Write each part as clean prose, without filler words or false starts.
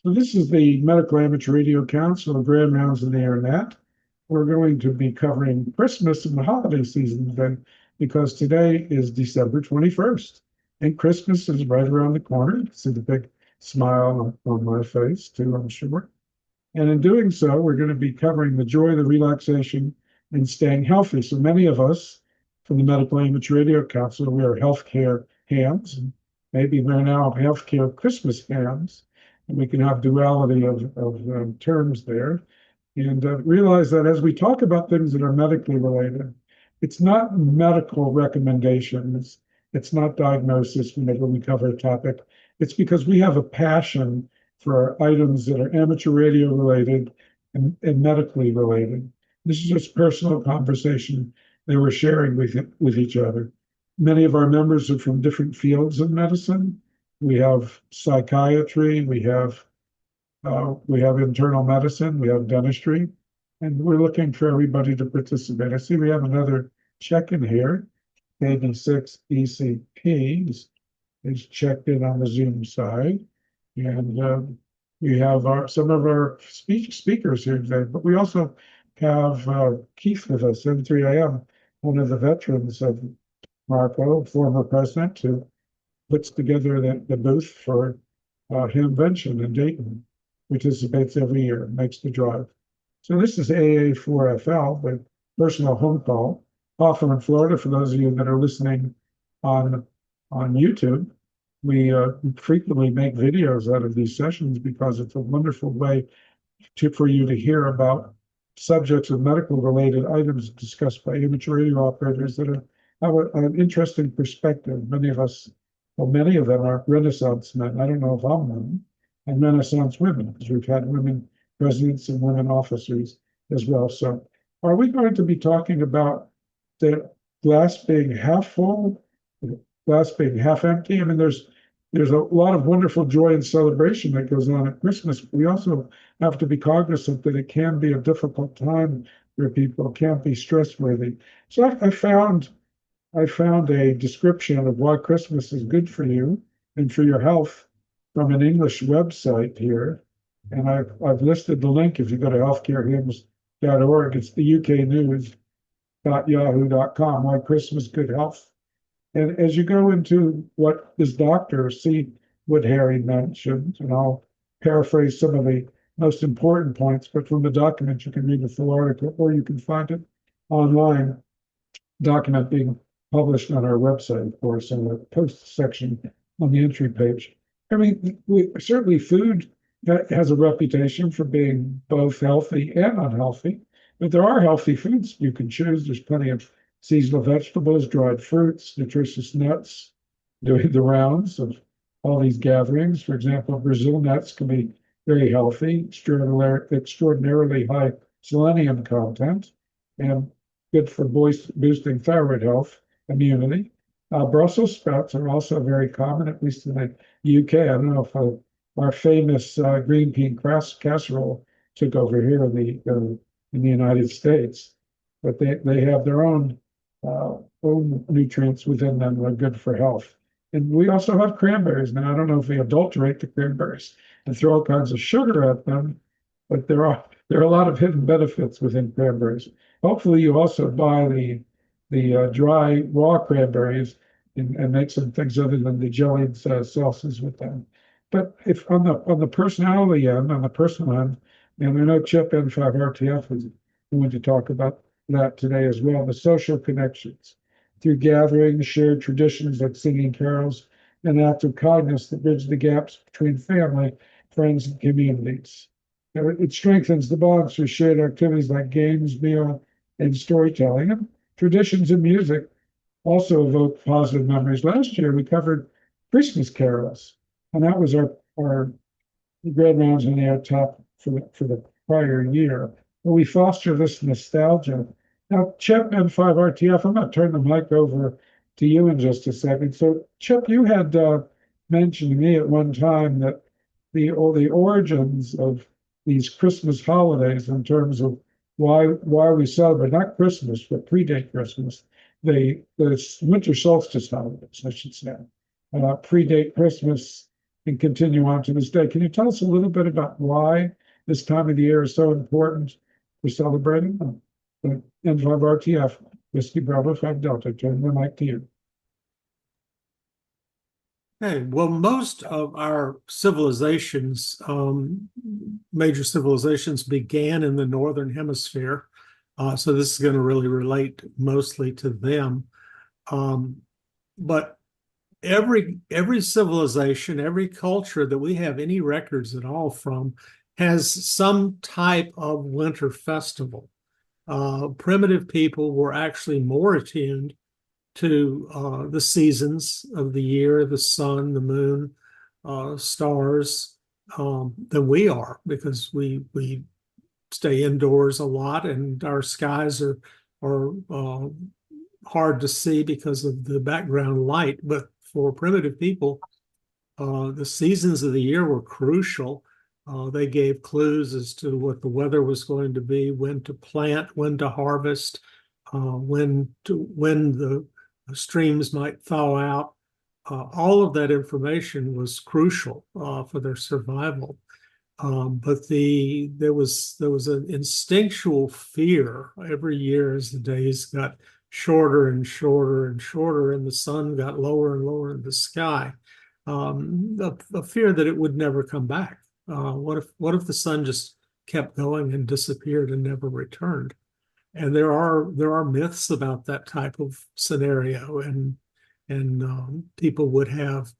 So this is the Medical Amateur Radio Council of Grand Rounds on the Internet. We're going to be covering Christmas and the holiday season today because today is December 21st and Christmas is right around the corner. You can see the big smile on my face too, I'm sure. And in doing so, we're going to be covering the joy, the relaxation, and staying healthy. So many of us from the Medical Amateur Radio Council, we are healthcare hams, and maybe we're now healthcare Christmas hams, and we can have duality of terms there. And realize that as we talk about things that are medically related, it's not medical recommendations, it's not diagnosis whenever we cover a topic. It's because we have a passion for items that are amateur radio related and medically related. This is just personal conversation that we're sharing with each other. Many of our members are from different fields of medicine. We have psychiatry, we have internal medicine, we have dentistry, and we're looking for everybody to participate. I see we have another check-in here. 86 ECP is checked in on the Zoom side. And we have some of our speakers here today, but we also have Keith with us, N3AM, one of the veterans of Marco, former president, who puts together the booth for Hamvention in Dayton, participates every year, makes the drive. So this is AA4FL, the personal home call, Hawthorne, Florida, for those of you that are listening on YouTube. We frequently make videos out of these sessions because it's a wonderful way for you to hear about subjects of medical related items discussed by amateur radio operators that have an interesting perspective. Many of them are Renaissance men. I don't know if I'm one, and Renaissance women, because we've had women presidents and women officers as well. So are we going to be talking about the glass being half full, glass being half empty? I mean, there's a lot of wonderful joy and celebration that goes on at Christmas. But we also have to be cognizant that it can be a difficult time for people. It can't be stress-worthy. So I found a description of why Christmas is good for you and for your health from an English website here. And I've listed the link if you go to healthcarehymns.org. It's the uknews.yahoo.com, why Christmas good health. And as you go into what this doctor, C. Woodbury, mentioned, and I'll paraphrase some of the most important points, but from the document, you can read the full article, or you can find it online, document being published on our website, of course, in the post section on the entry page. I mean, certainly food has a reputation for being both healthy and unhealthy, but there are healthy foods you can choose. There's plenty of seasonal vegetables, dried fruits, nutritious nuts, doing the rounds of all these gatherings. For example, Brazil nuts can be very healthy, extraordinarily high selenium content, and good for boosting thyroid health, immunity. Brussels sprouts are also very common, at least in the UK. I don't know if our famous green pea casserole took over here in the United States, but they have their own nutrients within them that are good for health. And we also have cranberries. Now, I don't know if they adulterate the cranberries and throw all kinds of sugar at them, but there are a lot of hidden benefits within cranberries. Hopefully, you also buy the dry raw cranberries and make some things other than the jellied sauces with them. But if on the personality end, on the personal end, and I know Chip N5RTF is going to talk about that today as well, the social connections through gatherings, shared traditions like singing carols, and acts of kindness that bridge the gaps between family, friends, and communities. It strengthens the bonds through shared activities like games, meal, and storytelling. And traditions and music also evoke positive memories. Last year, we covered Christmas carols, and that was our Grand Rounds on the Air top for the prior year. But we foster this nostalgia. Now, Chip N5RTF, I'm going to turn the mic over to you in just a second. So, Chip, you had mentioned to me at one time that the origins of these Christmas holidays, in terms of why we celebrate not Christmas but predate Christmas, the winter solstice holidays, I should say, predate Christmas and continue on to this day. Can you tell us a little bit about why this time of the year is so important for celebrating the N5RTF, Whiskey Bravo 5 Delta? Turn the mic to you. Okay, well, most of our civilizations, major civilizations, began in the Northern Hemisphere. So this is going to really relate mostly to them. But every civilization, every culture that we have any records at all from has some type of winter festival. Primitive people were actually more attuned to the seasons of the year, the sun, the moon, stars, than we are, because we stay indoors a lot, and our skies are hard to see because of the background light. But for primitive people, the seasons of the year were crucial. They gave clues as to what the weather was going to be, when to plant, when to harvest, when the streams might thaw out. All of that information was crucial for their survival. But there was an instinctual fear every year as the days got shorter and shorter and shorter, and the sun got lower and lower in the sky. A fear that it would never come back. What if the sun just kept going and disappeared and never returned? And there are myths about that type of scenario, and people would have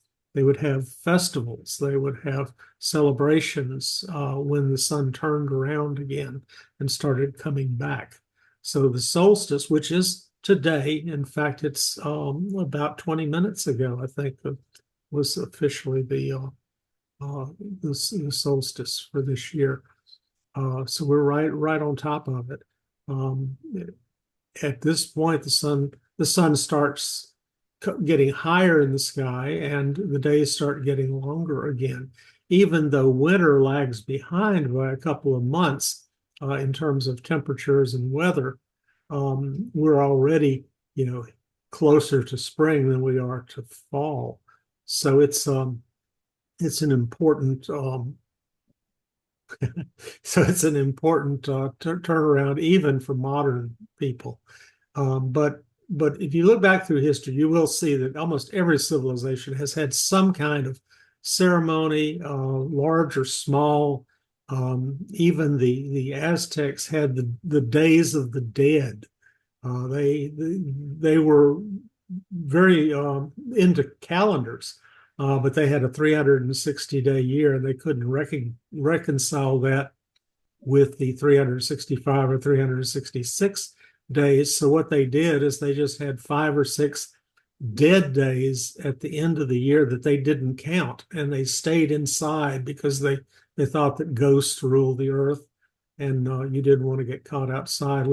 festivals, they would have celebrations when the sun turned around again and started coming back. So the solstice, which is today, in fact, it's about 20 minutes ago, I think, was officially the solstice for this year. So we're right on top of it. At this point, the sun starts getting higher in the sky, and the days start getting longer again. Even though winter lags behind by a couple of months in terms of temperatures and weather, we're already, closer to spring than we are to fall. So it's an important turnaround even for modern people. But if you look back through history, you will see that almost every civilization has had some kind of ceremony, large or small. Even the Aztecs had the days of the dead. They were very into calendars, but they had a 360-day year, and they couldn't reconcile that with the 365 or 366 days. So what they did is they just had 5 or 6 dead days at the end of the year that they didn't count, and they stayed inside because they thought that ghosts rule the earth, and you didn't want to get caught outside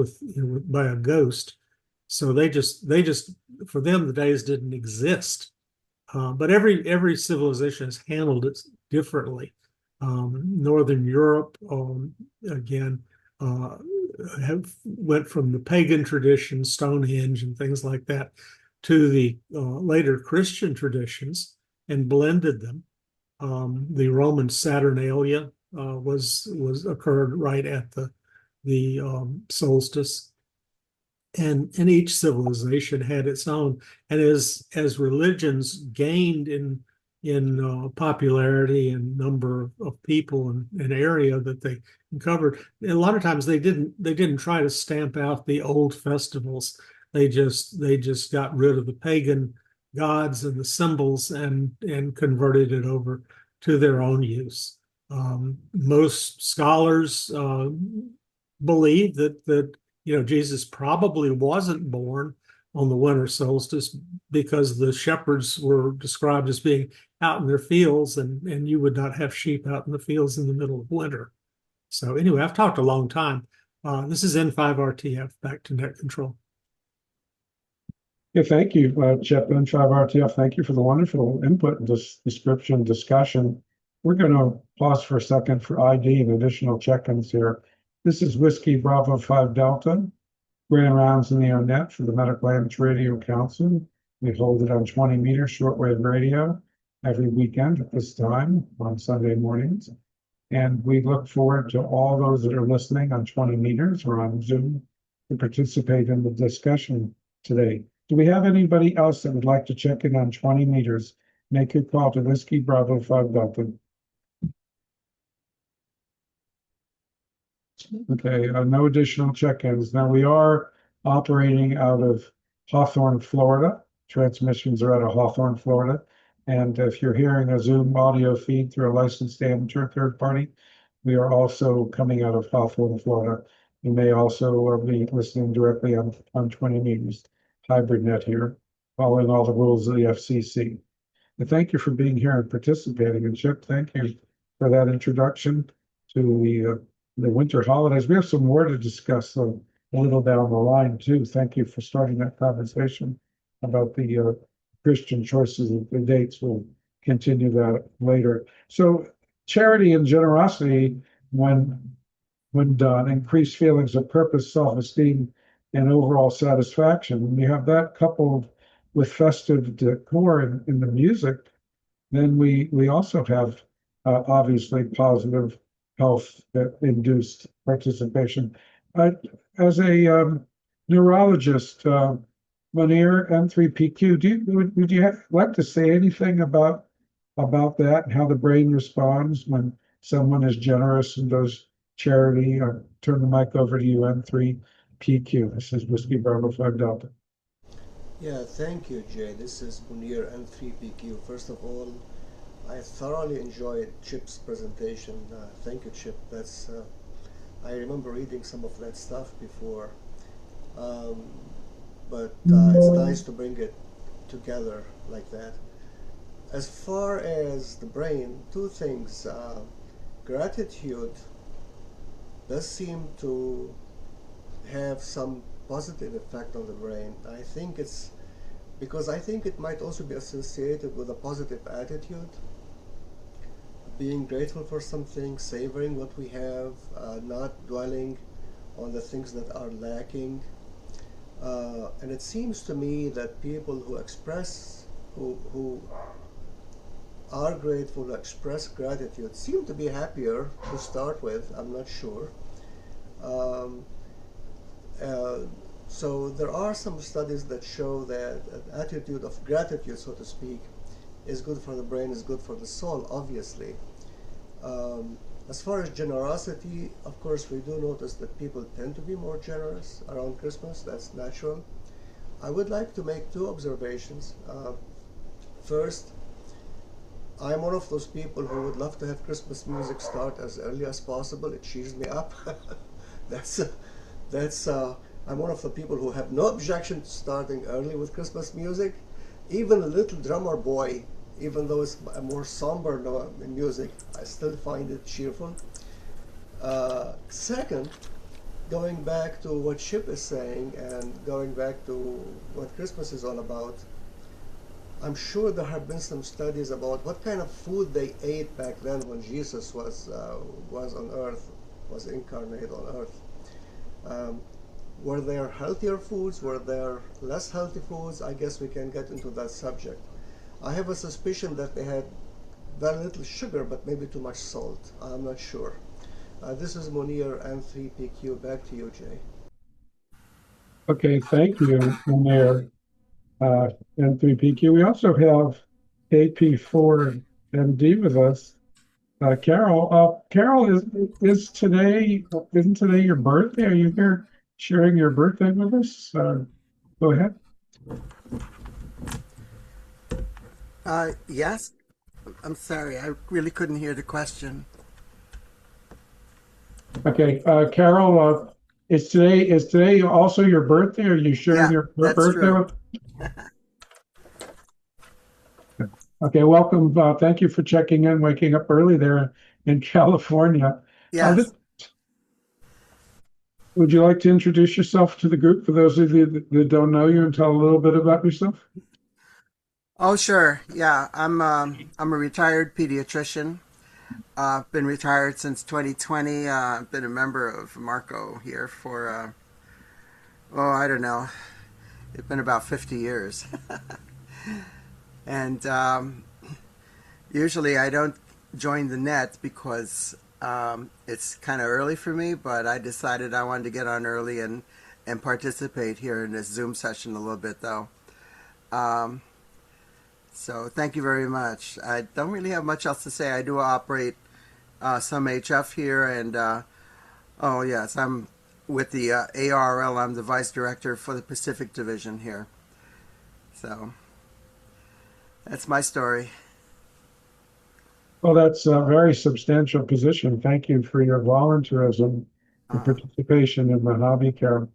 by a ghost. So they just for them, the days didn't exist. But every civilization has handled it differently. Northern Europe, again, went from the pagan tradition, Stonehenge and things like that, to the later Christian traditions, and blended them. The Roman Saturnalia was occurred right at the solstice, and each civilization had its own. And as religions gained in popularity and number of people and area that they covered, a lot of times they didn't try to stamp out the old festivals. They just got rid of the pagan gods and the symbols and converted it over to their own use. Most scholars believe that Jesus probably wasn't born on the winter solstice, because the shepherds were described as being out in their fields, and you would not have sheep out in the fields in the middle of winter. So anyway, I've talked a long time. This is N5RTF, back to net control. Yeah, thank you, Chip, N5RTF. Thank you for the wonderful input and this description discussion. We're going to pause for a second for ID and additional check-ins here. This is Whiskey Bravo 5 Delta, grand rounds in the air net for the Medical Amateur Radio Council. We hold it on 20 meter shortwave radio. every weekend at this time on Sunday mornings. And we look forward to all those that are listening on 20 meters or on Zoom to participate in the discussion today. Do we have anybody else that would like to check in on 20 meters? Make your call to Whiskey Bravo 5 Delta. Okay, no additional check-ins. Now we are operating out of Hawthorne, Florida. Transmissions are out of Hawthorne, Florida. And if you're hearing a Zoom audio feed through a licensed amateur third party, we are also coming out of Hawthorne, Florida. You may also be listening directly on 20 meters hybrid net here, following all the rules of the FCC. And thank you for being here and participating. And Chip, thank you for that introduction to the winter holidays. We have some more to discuss a little down the line too. Thank you for starting that conversation about the Christian choices of the dates. We'll continue that later. So charity and generosity, when done, increase feelings of purpose, self-esteem, and overall satisfaction. When you have that coupled with festive decor in the music, then we also have obviously positive health induced participation. As a neurologist, Munir M3PQ, would you like to say anything about that and how the brain responds when someone is generous and does charity? I'll turn the mic over to you, M3PQ. This is Whiskey Bravo 5 Delta. Yeah, thank you, Jay. This is Munir N3PQ. First of all, I thoroughly enjoyed Chip's presentation. Thank you, Chip. I remember reading some of that stuff before, um, but it's nice to bring it together like that. As far as the brain, two things. Gratitude does seem to have some positive effect on the brain. I think it might also be associated with a positive attitude, being grateful for something, savoring what we have, not dwelling on the things that are lacking. And it seems to me that people who are grateful, who express gratitude, seem to be happier to start with. I'm not sure. Um, uh, so there are some studies that show that an attitude of gratitude, so to speak, is good for the brain, is good for the soul, obviously. As far as generosity, of course, we do notice that people tend to be more generous around Christmas. That's natural. I would like to make two observations. First, I'm one of those people who would love to have Christmas music start as early as possible. It cheers me up. that's that's I'm one of the people who have no objection to starting early with Christmas music. Even a little drummer boy, even though it's a more somber music, I still find it cheerful. Second, going back to what Chip is saying and going back to what Christmas is all about, I'm sure there have been some studies about what kind of food they ate back then when Jesus was on Earth, was incarnate on Earth. Um, were there healthier foods? Were there less healthy foods? I guess we can get into that subject. I have a suspicion that they had very little sugar, but maybe too much salt. I'm not sure. This is Munir M3PQ. Back to you, Jay. Okay, thank you, Mayor M3PQ. We also have AP4MD with us. Carol, Carol, isn't today your birthday? Are you here sharing your birthday with us? Go ahead. Yes. I'm sorry, I really couldn't hear the question. Okay, Carol, is today also your birthday? Are you sharing Yeah, your that's birthday true. with? Okay, welcome. Thank you for checking in, waking up early there in California. Uh, th- Yes. would you like to introduce yourself to the group for those of you that don't know you and tell a little bit about yourself? Oh, sure. Yeah, I'm a retired pediatrician. Been retired since 2020. I've been a member of Marco here for oh, I don't know. It's been about 50 years. And Usually I don't join the net because it's kind of early for me, but I decided I wanted to get on early and participate here in this Zoom session a little bit, though. Um, so thank you very much. I don't really have much else to say. I do operate some HF here, and oh yes, I'm with the ARL. I'm the vice director for the Pacific Division here. So that's my story. Well, that's a very substantial position. Thank you for your volunteerism and Uh, participation in the hobby, Carol.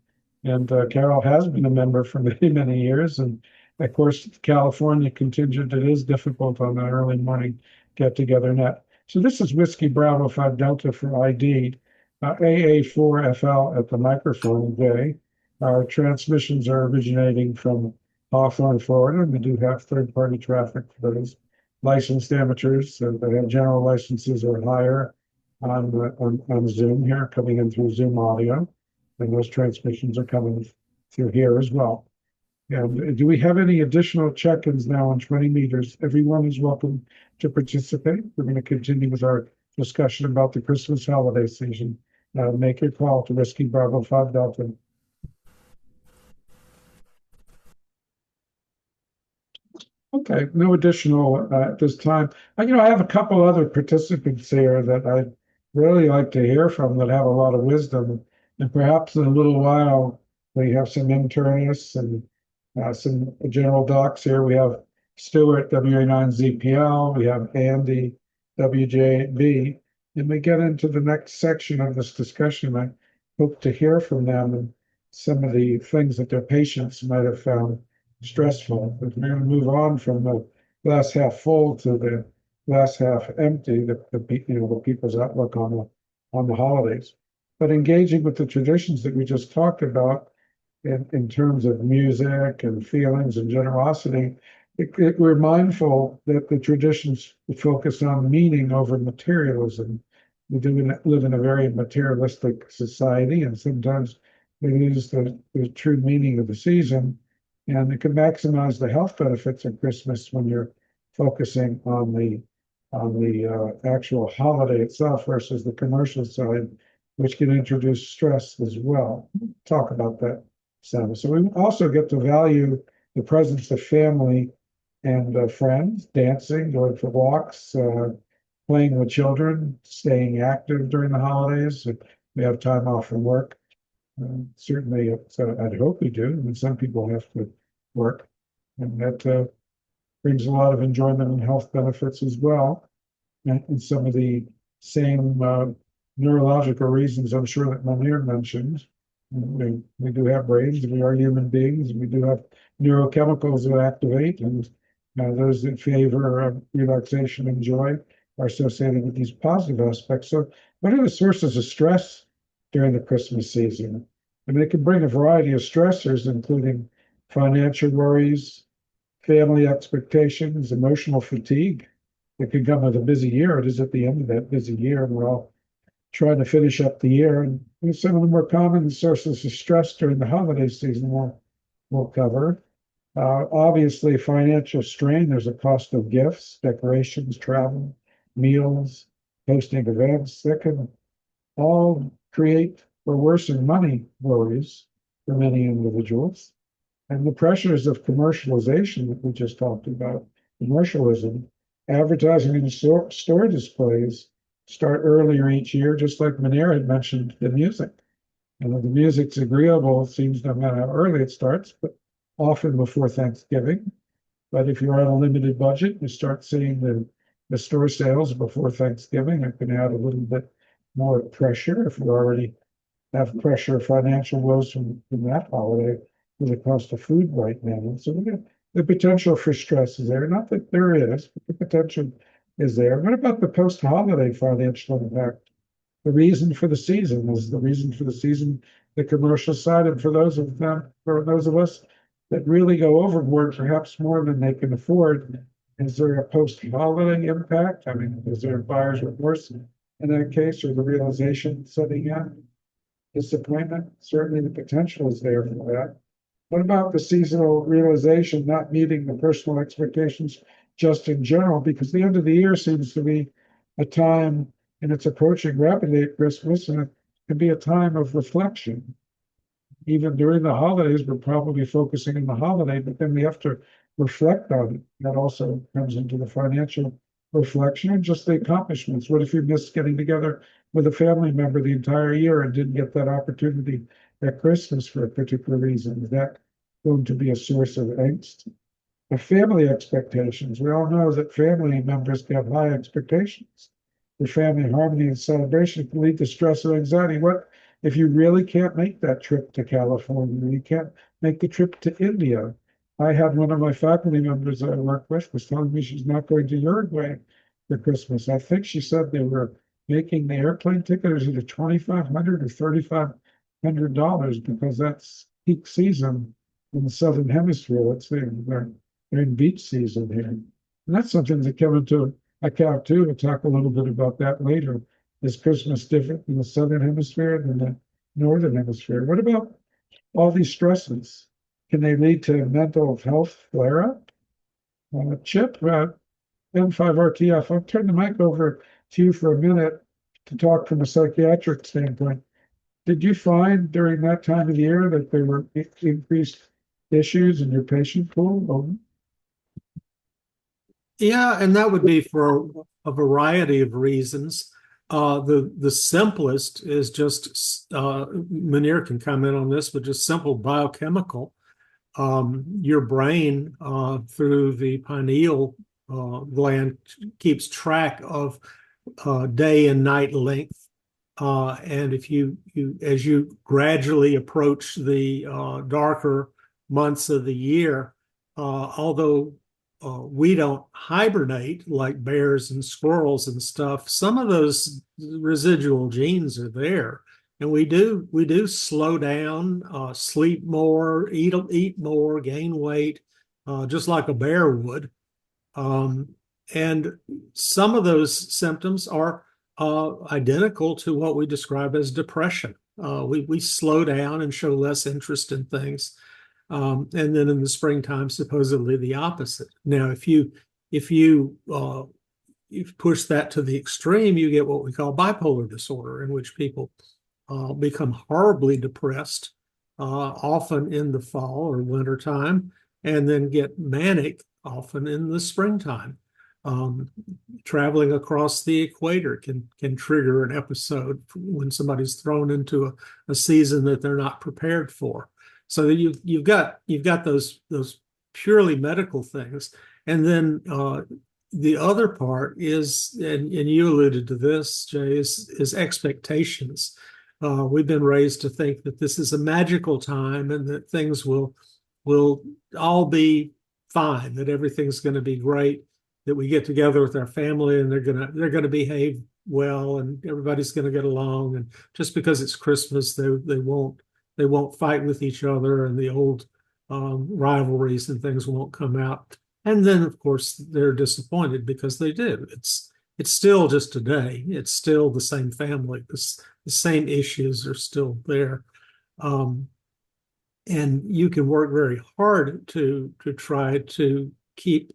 And Carol has been a member for many, many years. And of course, California contingent, it is difficult on the early morning get together net. So this is Whiskey Bravo 5 Delta for ID, AA4FL at the microphone today. Our transmissions are originating from Hawthorne, Florida, and we do have third-party traffic for those licensed amateurs that have general licenses or higher on Zoom here, coming in through Zoom audio, and those transmissions are coming through here as well. And do we have any additional check-ins now on 20 meters? Everyone is welcome to participate. We're going to continue with our discussion about the Christmas holiday season. Make your call to Whiskey Bravo 5 Delta. Okay, no additional at this time. I have a couple other participants here that I'd really like to hear from that have a lot of wisdom. And perhaps in a little while, we have some internists and some general docs here. We have Stuart, WA9ZPL. We have Andy, WJB. And we get into the next section of this discussion. I hope to hear from them and some of the things that their patients might have found stressful. But we're going to move on from the glass half full to the glass half empty, the people's outlook on the holidays. But engaging with the traditions that we just talked about in terms of music and feelings and generosity, we're mindful that the traditions focus on meaning over materialism. We do live in a very materialistic society, and sometimes we lose the true meaning of the season. And it can maximize the health benefits of Christmas when you're focusing on the actual holiday itself versus the commercial side, which can introduce stress as well. Talk about that, Sam. So we also get to value the presence of family and friends, dancing, going for walks, playing with children, staying active during the holidays. If we have time off from work. Certainly, I'd hope we do. I mean, some people have to work, and that brings a lot of enjoyment and health benefits as well. And some of the same neurological reasons I'm sure that Munir mentioned. We do have brains, and we are human beings, and we do have neurochemicals that activate, and those that favor relaxation and joy are associated with these positive aspects. So, what are the sources of stress during the Christmas season? I mean, it can bring a variety of stressors, including financial worries, family expectations, emotional fatigue. It can come with a busy year. It is at the end of that busy year, and we're all trying to finish up the year. And some of the more common sources of stress during the holiday season we'll cover. Obviously, financial strain. There's a cost of gifts, decorations, travel, meals, hosting events that can all create or worsen money worries for many individuals. And the pressures of commercialization that we just talked about, commercialism, advertising and store displays start earlier each year, just like Manera had mentioned the music. And the music's agreeable, it seems no matter how early it starts, but often before Thanksgiving. But if you're on a limited budget, you start seeing the store sales before Thanksgiving. It can add a little bit more pressure if you already have pressure, financial woes from that holiday with the cost of food right now. So the potential for stress is there. Not that there is, but the potential is there. What about the post-holiday financial impact? The reason for the season is the reason for the season, the commercial side, and for those of us that really go overboard, perhaps more than they can afford. Is there a post-holiday impact? I mean, is there buyer's remorse in that case, or the realization setting in? Disappointment, certainly the potential is there for that. What about the seasonal realization not meeting the personal expectations just in general, because the end of the year seems to be a time, and it's approaching rapidly at Christmas, and it can be a time of reflection. Even during the holidays, we're probably focusing on the holiday, but then we have to reflect on it. That also comes into the financial reflection and just the accomplishments. What if you missed getting together with a family member the entire year and didn't get that opportunity at Christmas for a particular reason? Is that going to be a source of angst? The family expectations. We all know that family members have high expectations for family harmony and celebration can lead to stress or anxiety. What if you really can't make that trip to California? You can't make the trip to India. I had one of my faculty members I work with was telling me she's not going to Uruguay for Christmas. I think she said they were making the airplane ticket is either $2,500 or $3,500 because that's peak season in the Southern Hemisphere. Let's say they're in beach season here. And that's something that came into account too. We'll talk a little bit about that later. Is Christmas different in the Southern Hemisphere than the Northern Hemisphere? What about all these stresses? Can they lead to mental health flare-up? Chip, M5RTF, I'll turn the mic over to you for a minute to talk from a psychiatric standpoint. Did you find during that time of the year that there were increased issues in your patient pool? Yeah, and that would be for a variety of reasons. The simplest is just Munir can comment on this, but just simple biochemical. Your brain through the pineal gland keeps track of day and night length, and if you as you gradually approach the darker months of the year, although we don't hibernate like bears and squirrels and stuff, some of those residual genes are there, and we do slow down, sleep more, eat more, gain weight, just like a bear would. And some of those symptoms are identical to what we describe as depression. We slow down and show less interest in things. And then in the springtime, supposedly the opposite. Now, if you push that to the extreme, you get what we call bipolar disorder, in which people become horribly depressed, often in the fall or winter time, and then get manic often in the springtime. Traveling across the equator can trigger an episode when somebody's thrown into a season that they're not prepared for. So you've got those purely medical things, and then the other part is, and you alluded to this, Jay, is expectations. We've been raised to think that this is a magical time and that things will all be fine, that everything's going to be great, that we get together with our family and they're gonna behave well and everybody's going to get along, and just because it's Christmas, they won't fight with each other, and the old rivalries and things won't come out. And then, of course, they're disappointed because they do. It's still just a day. It's still the same family. The same issues are still there. And you can work very hard to try to keep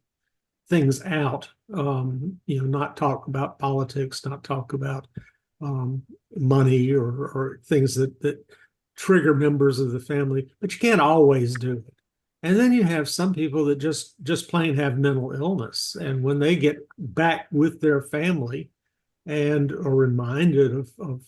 things out, not talk about politics, not talk about money or things that trigger members of the family, but you can't always do it. And then you have some people that just plain have mental illness, and when they get back with their family and are reminded of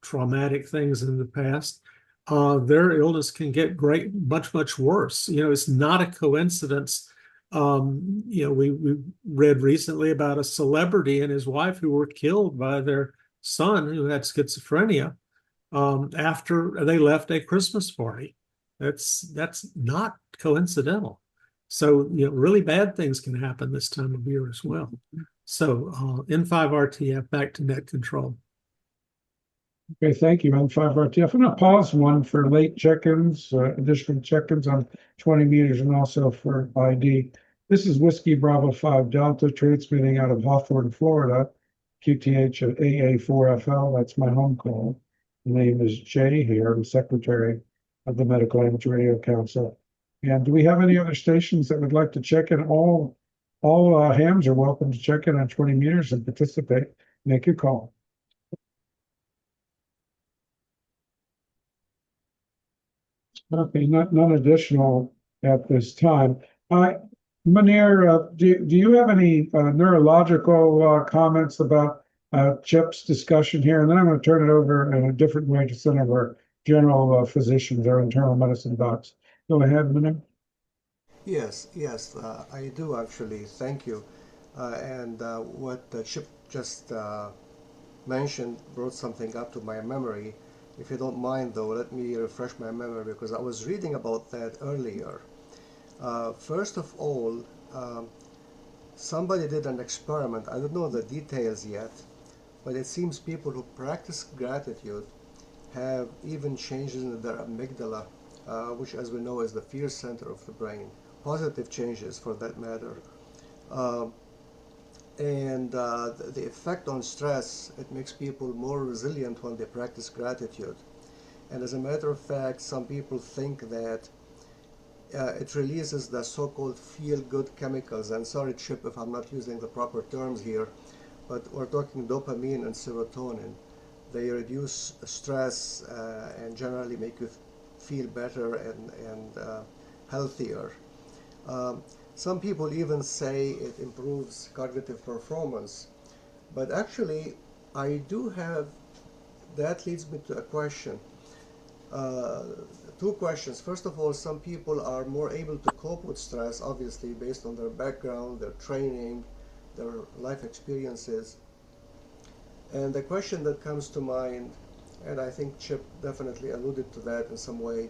traumatic things in the past, their illness can get much worse. It's not a coincidence. We read recently about a celebrity and his wife who were killed by their son who had schizophrenia after they left a Christmas party. That's not coincidental. So, really bad things can happen this time of year as well. So, N5RTF, back to net control. Okay, thank you, N5RTF. I'm going to pause one for late check-ins, additional check-ins on 20 meters, and also for ID. This is Whiskey Bravo 5 Delta, transmitting out of Hawthorne, Florida, QTH at AA4FL. That's my home call. The name is Jay here. I'm secretary of the Medical Amateur Radio Council. And do we have any other stations that would like to check in? All all hams are welcome to check in on 20 meters and participate. Make your call. Okay, none additional at this time. Munir, do you have any neurological comments about Chip's discussion here? And then I'm going to turn it over in a different way to some of our general physicians, our internal medicine docs. Go ahead, Munir. Yes, yes, I do actually. Thank you. And what Chip just mentioned brought something up to my memory. If you don't mind, though, let me refresh my memory because I was reading about that earlier. First of all, somebody did an experiment. I don't know the details yet, but it seems people who practice gratitude have even changes in their amygdala, which, as we know, is the fear center of the brain. Positive changes, for that matter. The effect on stress, it makes people more resilient when they practice gratitude. And as a matter of fact, some people think that it releases the so-called feel-good chemicals. And sorry, Chip, if I'm not using the proper terms here, but we're talking dopamine and serotonin. They reduce stress and generally make you feel better and healthier. Some people even say it improves cognitive performance, but actually I do have, that leads me to a question. Two questions. First of all, some people are more able to cope with stress, obviously, based on their background, their training, their life experiences. And the question that comes to mind, and I think Chip definitely alluded to that in some way,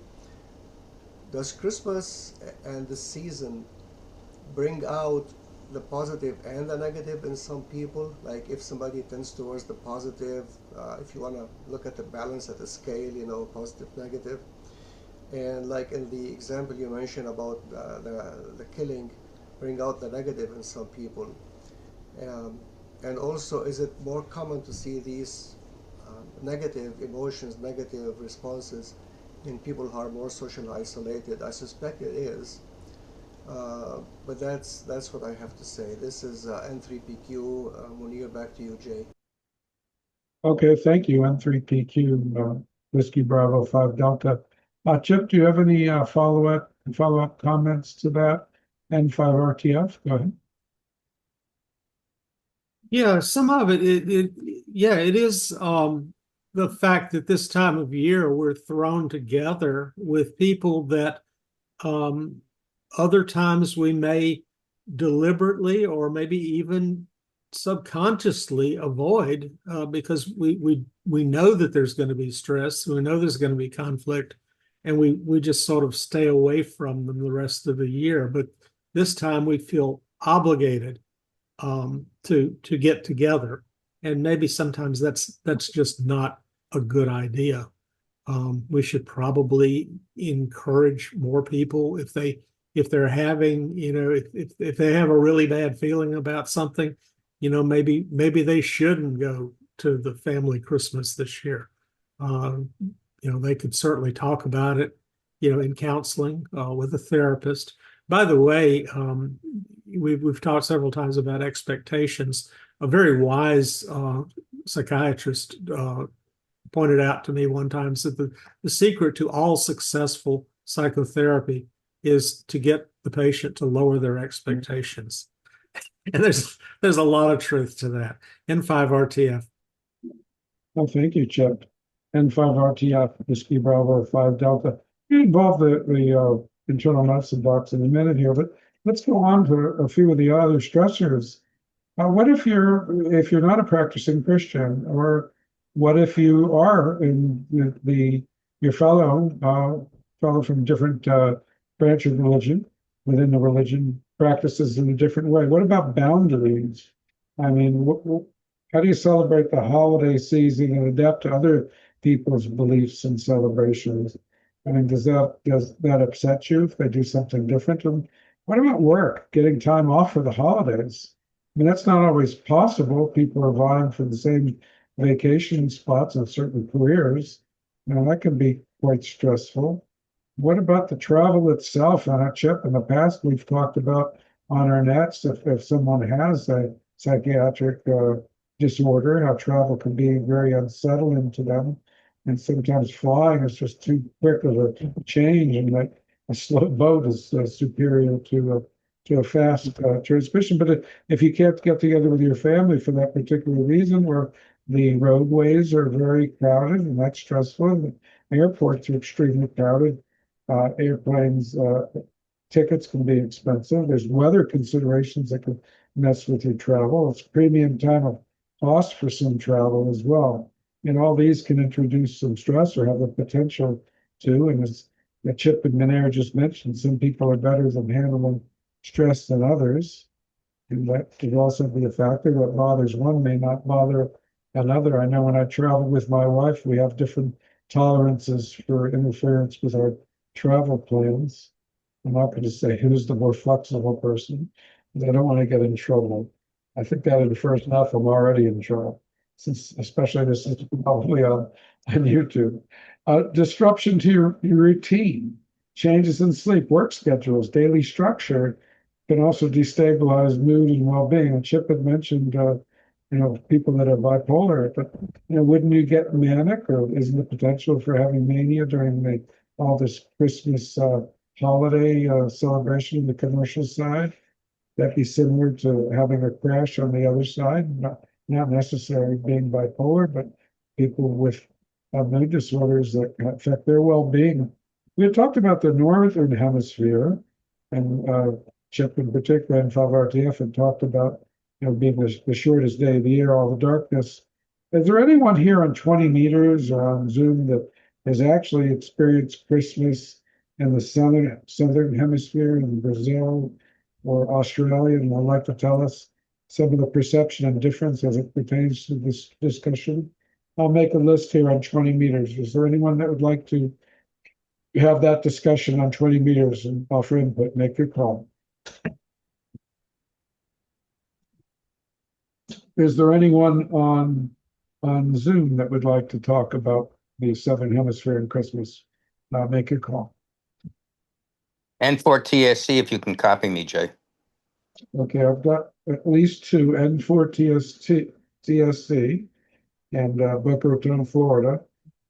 does Christmas and the season bring out the positive and the negative in some people? Like if somebody tends towards the positive, if you want to look at the balance at the scale, you know, positive, negative. And like in the example you mentioned about the killing, bring out the negative in some people. And also, is it more common to see these negative emotions, negative responses in people who are more socially isolated? I suspect it is. But that's what I have to say. This is N3PQ. Munir, back to you, Jay. Okay, thank you, N3PQ, Whiskey Bravo 5 Delta. Chip, do you have any follow-up comments to that? N5RTF, go ahead. Yeah, some of it is the fact that this time of year we're thrown together with people that other times we may deliberately or maybe even subconsciously avoid because we know that there's going to be stress, we know there's going to be conflict, and we just sort of stay away from them the rest of the year. But this time we feel obligated to get together, and maybe sometimes that's just not a good idea. We should probably encourage more people if they're having, you know, if they have a really bad feeling about something, you know, maybe they shouldn't go to the family Christmas this year. You know, they could certainly talk about it, you know, in counseling with a therapist. By the way, we've talked several times about expectations. A very wise psychiatrist pointed out to me one time that the secret to all successful psychotherapy is to get the patient to lower their expectations. And there's a lot of truth to that. N5RTF. Well, thank you, Chip. N5RTF, Whiskey Bravo 5 Delta. We involve the internal medicine docs in a minute here, but let's go on to a few of the other stressors. What if you're not a practicing Christian, or what if you are in your fellow from different branch of religion within the religion practices in a different way? What about boundaries? I mean, how do you celebrate the holiday season and adapt to other people's beliefs and celebrations? I mean, does that upset you if they do something different? And what about work, getting time off for the holidays? I mean, that's not always possible. People are vying for the same vacation spots in certain careers. Now, that can be quite stressful. What about the travel itself? Chip, in the past, we've talked about on our nets if someone has a psychiatric disorder, how travel can be very unsettling to them. And sometimes flying is just too quick of a change, and that a slow boat is superior to a fast transmission. But if you can't get together with your family for that particular reason, or the roadways are very crowded and that's stressful, the airports are extremely crowded, airplanes tickets can be expensive. There's weather considerations that can mess with your travel. It's premium time of cost for some travel as well. And all these can introduce some stress or have the potential to. And as Chip and Minair just mentioned, some people are better than handling stress than others. And that could also be a factor. What bothers one may not bother another. I know when I travel with my wife, we have different tolerances for interference with our travel plans. I'm not going to say who's the more flexible person, because I don't want to get in trouble. I think that infers enough. I'm already in trouble, since especially this is probably on YouTube. Disruption to your routine, changes in sleep, work schedules, daily structure can also destabilize mood and well-being. And Chip had mentioned, people that are bipolar, but wouldn't you get manic, or isn't the potential for having mania during all this Christmas holiday celebration in the commercial side? That'd be similar to having a crash on the other side, not necessarily being bipolar, but people with mood disorders that affect their well-being. We had talked about the Northern Hemisphere, and Chip in particular and FAVRTF had talked about being the shortest day of the year, all the darkness. Is there anyone here on 20 meters or on Zoom that has actually experienced Christmas in the southern hemisphere in Brazil or Australia, and would like to tell us some of the perception and difference as it pertains to this discussion? I'll make a list here on 20 meters. Is there anyone that would like to have that discussion on 20 meters and offer input? Make your call. Is there anyone on Zoom that would like to talk about the Southern Hemisphere and Christmas? Make your call. N4TSC, if you can copy me, Jay. Okay, I've got at least two, N4TSC and Boca Raton, Florida,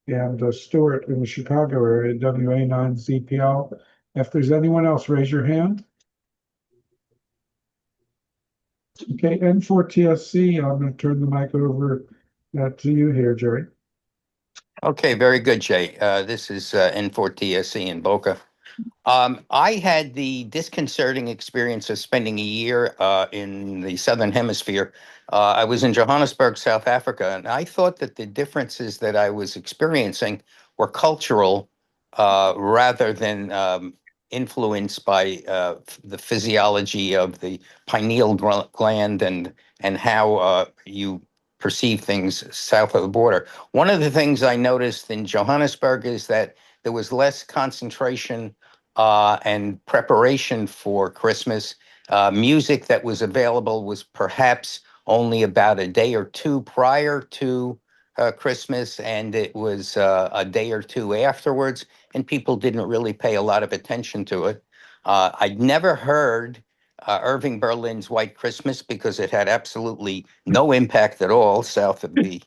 and Stewart in the Chicago area, WA9ZPL. If there's anyone else, raise your hand. Okay, N4TSC, I'm going to turn the mic over to you here, Jerry. Okay, very good, Jay. This is N4TSC in Boca. I had the disconcerting experience of spending a year in the Southern Hemisphere. I was in Johannesburg, South Africa, and I thought that the differences that I was experiencing were cultural rather than influenced by the physiology of the pineal gland and how you perceive things south of the border. One of the things I noticed in Johannesburg is that there was less concentration and preparation for Christmas. Music that was available was perhaps only about a day or two prior to Christmas, and it was a day or two afterwards, and people didn't really pay a lot of attention to it. I'd never heard Irving Berlin's White Christmas because it had absolutely no impact at all south of the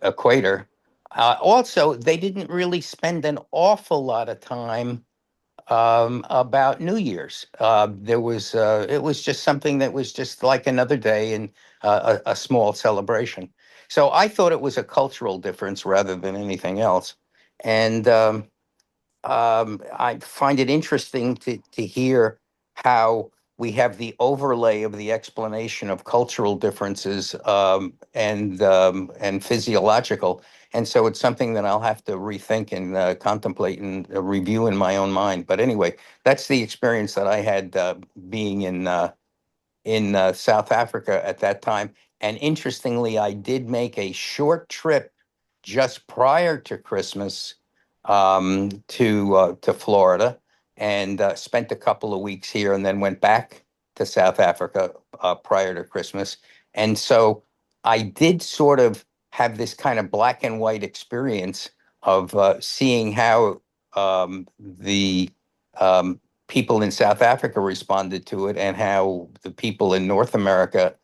equator. Also, they didn't really spend an awful lot of time about New Year's. It was just something that was just like another day and a small celebration. So I thought it was a cultural difference rather than anything else. And I find it interesting to hear how we have the overlay of the explanation of cultural differences and physiological. And so it's something that I'll have to rethink and contemplate and review in my own mind. But anyway, that's the experience that I had being in South Africa at that time. And interestingly, I did make a short trip just prior to Christmas to Florida and spent a couple of weeks here and then went back to South Africa prior to Christmas. And so I did sort of have this kind of black and white experience of seeing how the people in South Africa responded to it and how the people in North America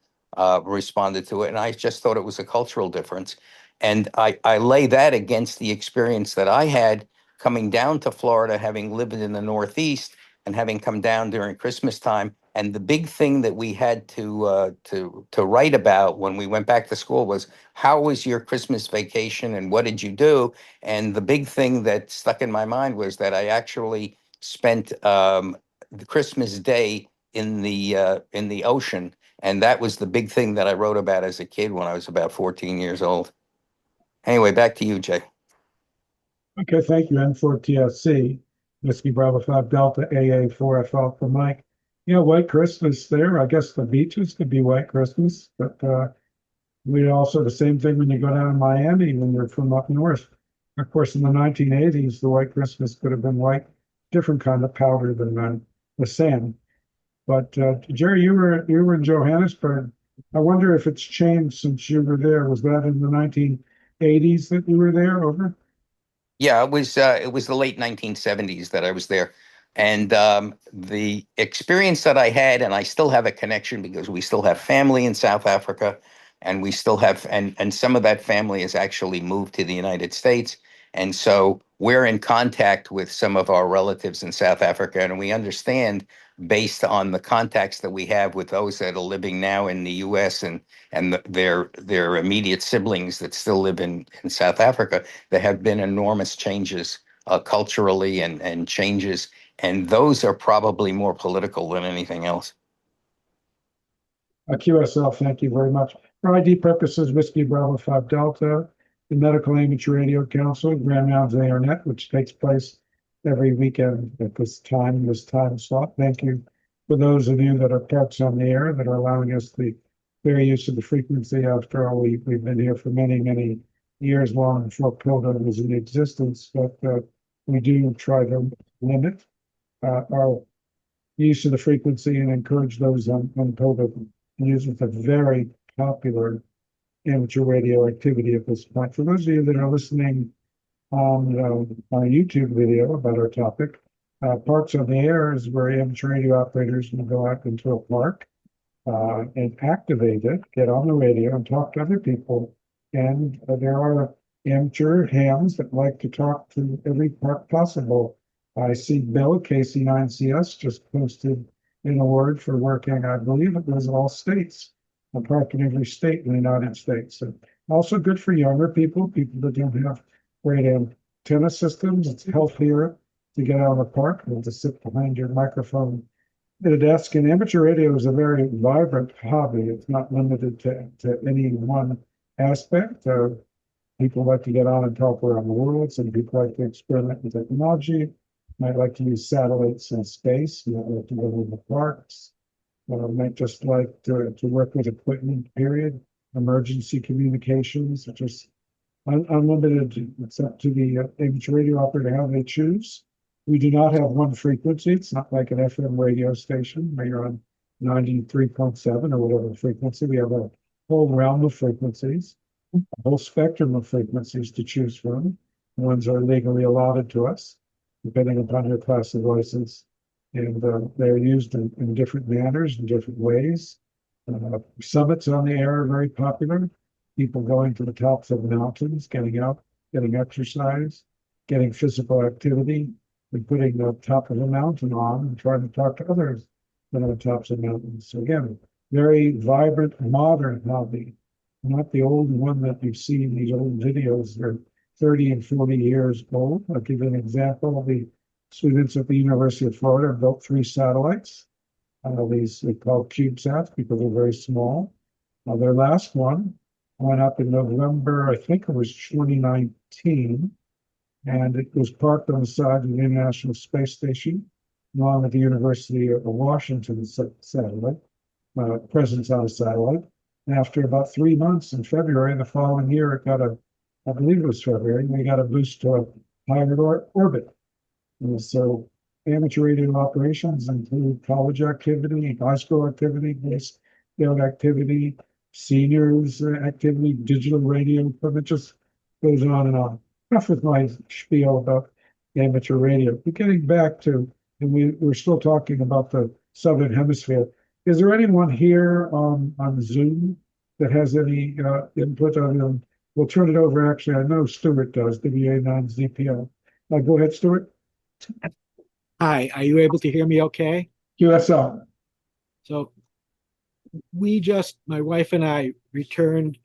responded to it. And I just thought it was a cultural difference. And I lay that against the experience that I had coming down to Florida, having lived in the Northeast and having come down during Christmas time. And the big thing that we had to write about when we went back to school was, how was your Christmas vacation and what did you do? And the big thing that stuck in my mind was that I actually spent the Christmas Day in the ocean, and that was the big thing that I wrote about as a kid when I was about 14 years old. Anyway, back to you, Jay. Okay, thank you, N4TSC, Whiskey Bravo 5 Delta, AA4F Alpha Mike. You know, White Christmas there, I guess the beaches could be White Christmas, but we also the same thing when you go down to Miami when you're from up north. Of course, in the 1980s, the White Christmas could have been white, different kind of powder than the sand. But Jerry, you were in Johannesburg. I wonder if it's changed since you were there. Was that in the 1980s that you were there? Over? Yeah, it was the late 1970s that I was there. And the experience that I had, and I still have a connection because we still have family in South Africa, and we still have, and some of that family has actually moved to the United States. And so we're in contact with some of our relatives in South Africa, and we understand, based on the contacts that we have with those that are living now in the US and their immediate siblings that still live in South Africa, there have been enormous changes culturally and changes, and those are probably more political than anything else. QSL, thank you very much. For ID purposes, Whiskey Bravo 5 Delta, the Medical Amateur Radio Council, Grand Mounds Internet, which takes place every weekend at this time slot. Thank you for those of you that are parts on the air that are allowing us the fair use of the frequency. After all, we've been here for many, many years long before Pilgrim was in existence, but we do try to limit our use of the frequency and encourage those on Pilgrim to use it. A very popular amateur radio activity at this point. For those of you that are listening on a YouTube video about our topic, Parks on the Air is where amateur radio operators will go out into a park and activate it, get on the radio and talk to other people. And there are amateur hams that like to talk to every park possible. I see Bill, KC9CS, just posted in a word for working, I believe it was all states, a park in every state in the United States. So also good for younger people, people that don't have great antenna systems. It's healthier to get out of the park than to sit behind your microphone at a desk. And amateur radio is a very vibrant hobby. It's not limited to any one aspect. People like to get on and talk around the world. Some people like to experiment with technology, might like to use satellites in space, might like to go in the parks, might just like to work with equipment, period. Emergency communications, just unlimited. It's up to the amateur radio operator how they choose. We do not have one frequency. It's not like an FM radio station where you're on 93.7 or whatever frequency. We have a whole realm of frequencies, a whole spectrum of frequencies to choose from. Ones are legally allotted to us, depending upon your class of license. And they're used in different manners, in different ways. Summits on the air are very popular. People going to the tops of mountains, getting out, getting exercise, getting physical activity, and putting the top of the mountain on and trying to talk to others that are on the tops of mountains. So again, very vibrant, modern hobby, not the old one that you see in these old videos. They're 30 and 40 years old. I'll give you an example. The students at the University of Florida built 3 satellites. These they call CubeSats because they're very small. Their last one went up in November, I think it was 2019, and it was parked on the side of the International Space Station, along with the University of Washington satellite, presence on a satellite. And after about 3 months in February, the following year, it got I believe it was February, we got a boost to a higher orbit. And so amateur radio operations include college activity, high school activity, base field activity, seniors activity, digital radio equipment, just goes on and on. Enough with my spiel about amateur radio. But getting back to and we're still talking about the Southern Hemisphere. Is there anyone here on Zoom that has any input on them? We'll turn it over. Actually, I know Stuart does, WA9ZPL. Go ahead, Stuart. Hi, are you able to hear me okay? QSL. So my wife and I returned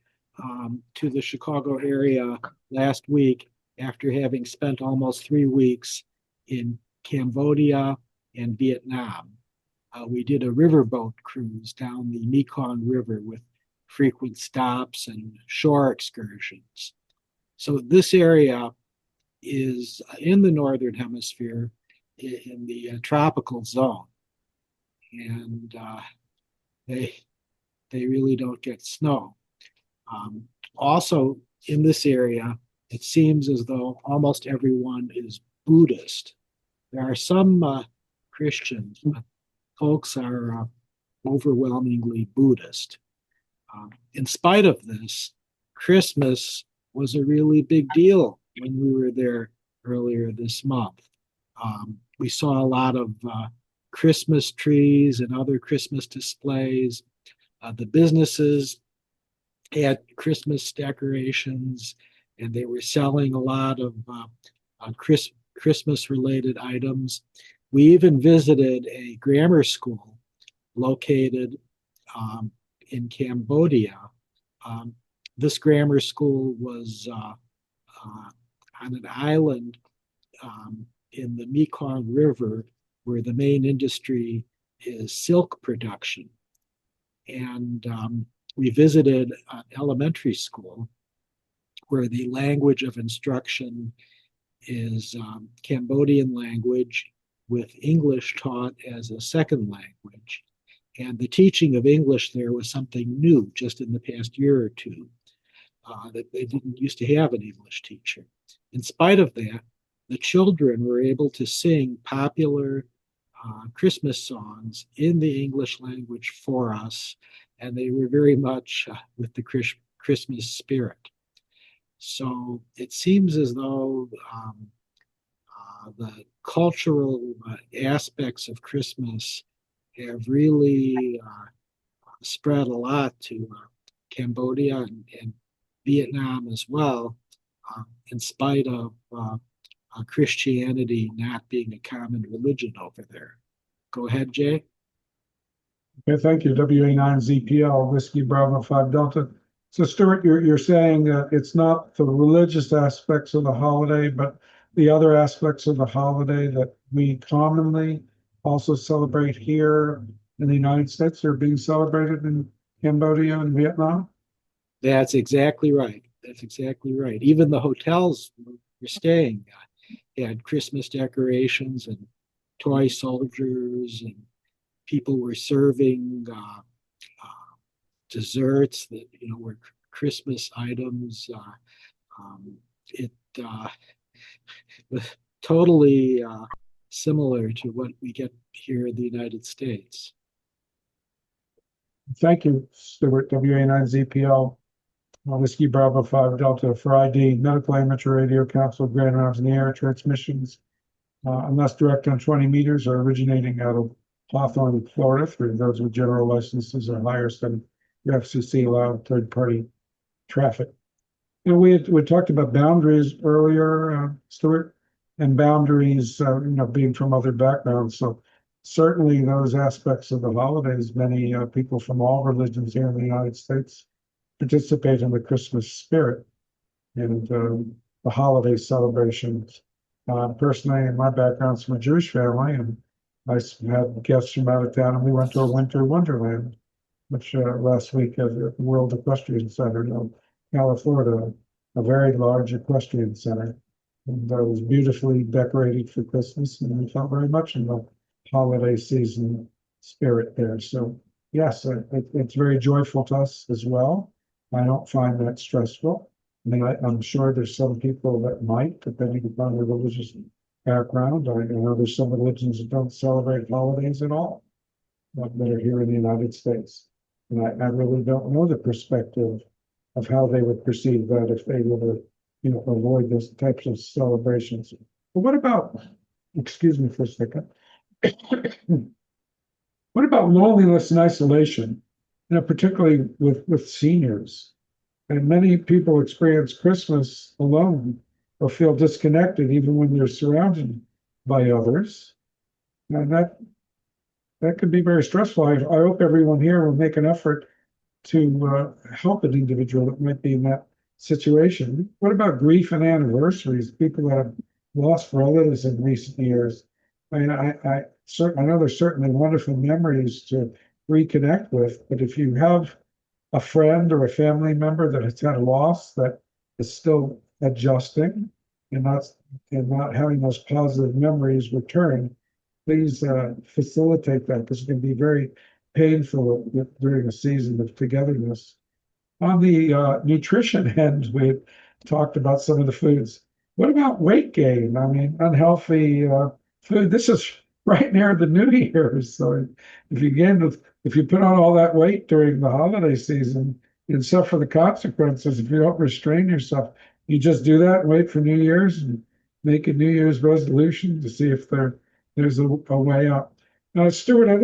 to the Chicago area last week after having spent almost 3 weeks in Cambodia and Vietnam. We did a riverboat cruise down the Mekong River with frequent stops and shore excursions. So this area is in the Northern Hemisphere in the tropical zone. And they really don't get snow. Also, in this area, it seems as though almost everyone is Buddhist. There are some Christians, but folks are overwhelmingly Buddhist. In spite of this, Christmas was a really big deal when we were there earlier this month. We saw a lot of Christmas trees and other Christmas displays. The businesses had Christmas decorations, and they were selling a lot of Christmas-related items. We even visited a grammar school located in Cambodia. This grammar school was on an island in the Mekong River, where the main industry is silk production. And we visited an elementary school where the language of instruction is Cambodian language with English taught as a second language. And the teaching of English there was something new just in the past year or two, that they didn't used to have an English teacher. In spite of that, the children were able to sing popular Christmas songs in the English language for us, and they were very much with the Christmas spirit. So it seems as though the cultural aspects of Christmas have really spread a lot to Cambodia and Vietnam as well, in spite of Christianity not being a common religion over there. Go ahead, Jay. Okay, thank you. WA9ZPL, Whiskey Bravo 5 Delta. So, Stuart, you're saying that it's not the religious aspects of the holiday, but the other aspects of the holiday that we commonly also celebrate here in the United States are being celebrated in Cambodia and Vietnam? That's exactly right. That's exactly right. Even the hotels we're staying had Christmas decorations and toy soldiers, and people were serving desserts that were Christmas items. It was totally similar to what we get here in the United States. Thank you, Stuart. WA9ZPL, Whiskey Bravo 5 Delta for ID, Medical Amateur Radio Council, Grand Rounds in the Air transmissions, unless direct on 20 meters, are originating out of Hawthorne, Florida, through those with general licenses or higher than the FCC allowed third-party traffic. We talked about boundaries earlier, Stuart, and boundaries, being from other backgrounds. So certainly those aspects of the holidays, many people from all religions here in the United States participate in the Christmas spirit and the holiday celebrations. Personally, in my background's from a Jewish family, and I had guests from out of town, and we went to a winter wonderland, which last week at the World Equestrian Center in California, Florida, a very large equestrian center. And it was beautifully decorated for Christmas, and we felt very much in the holiday season spirit there. So yes, it's very joyful to us as well. I don't find that stressful. I mean, I'm sure there's some people that might, depending upon their religious background. I know there's some religions that don't celebrate holidays at all, that are here in the United States. And I really don't know the perspective of how they would perceive that if they were to, avoid those types of celebrations. But what about, excuse me for a second, What about loneliness and isolation? Particularly with seniors. And many people experience Christmas alone or feel disconnected even when they're surrounded by others. And that could be very stressful. I hope everyone here will make an effort to help an individual that might be in that situation. What about grief and anniversaries? People that have lost relatives in recent years. I mean, I know there's certainly wonderful memories to reconnect with, but if you have a friend or a family member that has had a loss that is still adjusting and not having those positive memories return, please facilitate that because it can be very painful during a season of togetherness. On the nutrition end, we talked about some of the foods. What about weight gain? I mean, unhealthy food. This is right near the New Year's. So if you put on all that weight during the holiday season and suffer the consequences if you don't restrain yourself, you just do that and wait for New Year's and make a New Year's resolution to see if there's a way out. Now, Stuart, I'd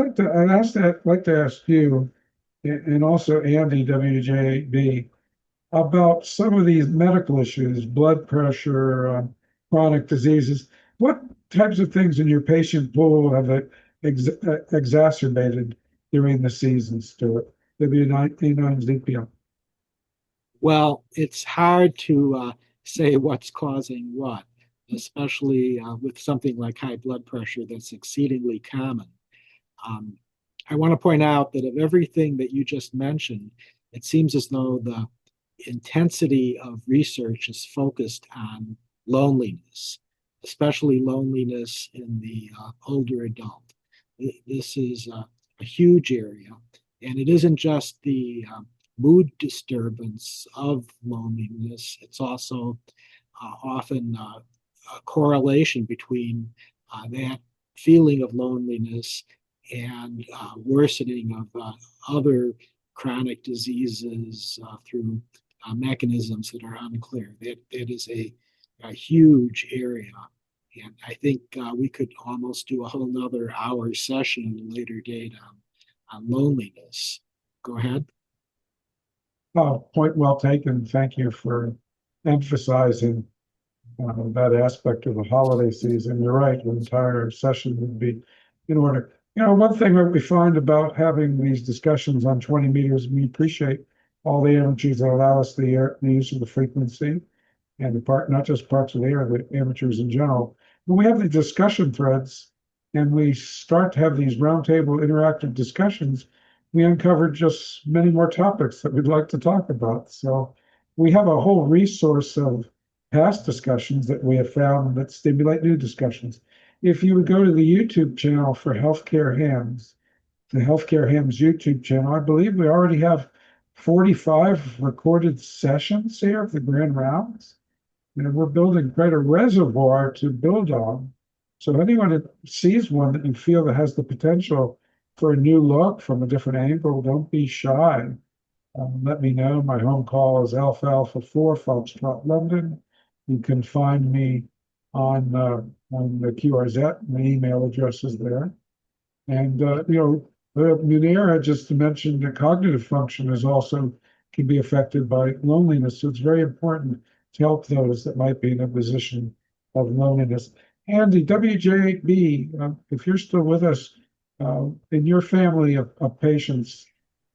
like to ask you and also Andy WJB about some of these medical issues, blood pressure, chronic diseases. What types of things in your patient pool have exacerbated during the season, Stuart? W9ZPL. Well, it's hard to say what's causing what, especially with something like high blood pressure that's exceedingly common. Um, I want to point out that of everything that you just mentioned, it seems as though the intensity of research is focused on loneliness, especially loneliness in the older adult. This is a huge area, and it isn't just the mood disturbance of loneliness, it's also often a correlation between that feeling of loneliness and worsening of other chronic diseases through mechanisms that are unclear. That is a huge area. And I think we could almost do a whole nother hour session at a later date on loneliness. Go ahead. Oh, point well taken. Thank you for emphasizing that aspect of the holiday season. You're right, the entire session would be in order. One thing that we find about having these discussions on 20 meters, we appreciate all the amateurs that allow us the use of the frequency and not just parts of the air, the amateurs in general. When we have the discussion threads and we start to have these roundtable interactive discussions, we uncover just many more topics that we'd like to talk about. So we have a whole resource of past discussions that we have found that stimulate new discussions. If you would go to the YouTube channel for Healthcare Hams, the Healthcare Hams YouTube channel, I believe we already have 45 recorded sessions here of the Grand Rounds. And we're building quite a reservoir to build on. So anyone that sees one that you feel that has the potential for a new look from a different angle, don't be shy. Let me know. My home call is Alpha 4 Foxtrot London. You can find me on the QRZ. My email address is there. And Munira just mentioned that cognitive function is also can be affected by loneliness. So it's very important to help those that might be in a position of loneliness. Andy, WJ8B, if you're still with us, in your family of patients,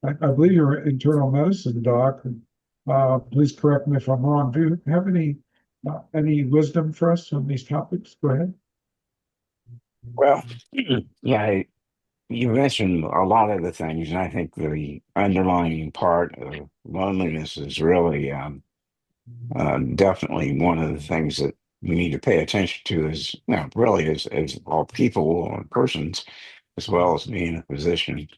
I believe you're an internal medicine doc. Please correct me if I'm wrong. Do you have any wisdom for us on these topics? Go ahead. Well, yeah, you mentioned a lot of the things, and I think the underlying part of loneliness is really definitely one of the things that we need to pay attention to is, really as all people or persons, as well as being a physician.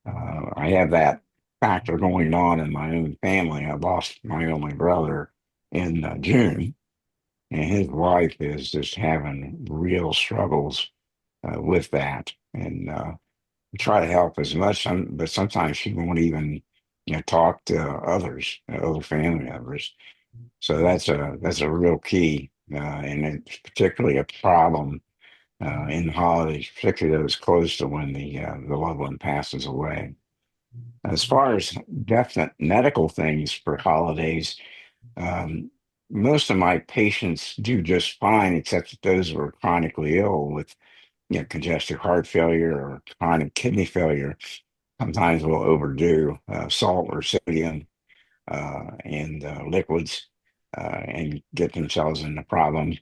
I have that factor going on in my own family. I lost my only brother in June, and his wife is just having real struggles with that. And try to help as much, but sometimes she won't even, talk to others, other family members. So that's a real key, and it's particularly a problem in the holidays, particularly those close to when the loved one passes away. As far as definite medical things for holidays, um, most of my patients do just fine, except those who are chronically ill with congestive heart failure or chronic kidney failure. Sometimes will overdo salt or sodium and liquids and get themselves into problems.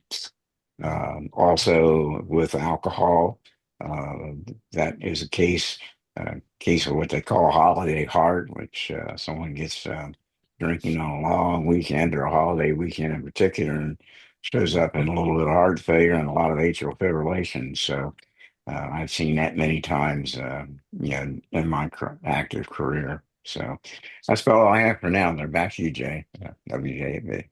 Also, with alcohol, uh, that is a case of what they call holiday heart, which someone gets drinking on a long weekend or a holiday weekend in particular, and shows up in a little bit of heart failure and a lot of atrial fibrillation. So I've seen that many times, in my active career. So that's about all I have for now. They're back to you, Jay. WJB.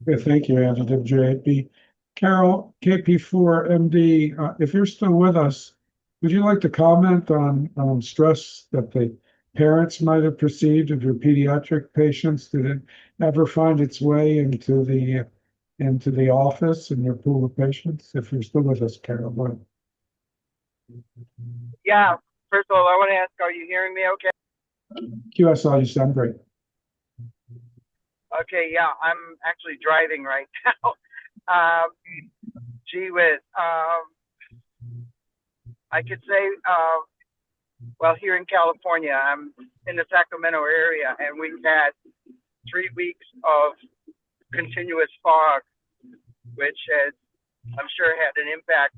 Okay, thank you, Andy, WJB. Carol, KP4 MD, if you're still with us, would you like to comment on stress that the parents might have perceived of your pediatric patients? Did it ever find its way into the office and your pool of patients? If you're still with us, Carol, go ahead. Yeah. First of all, I want to ask, are you hearing me okay? QSL, you sound great. Okay, yeah, I'm actually driving right now. Um, Gee whiz. I could say, well, here in California, I'm in the Sacramento area, and we've had 3 weeks of continuous fog, which has, I'm sure, had an impact,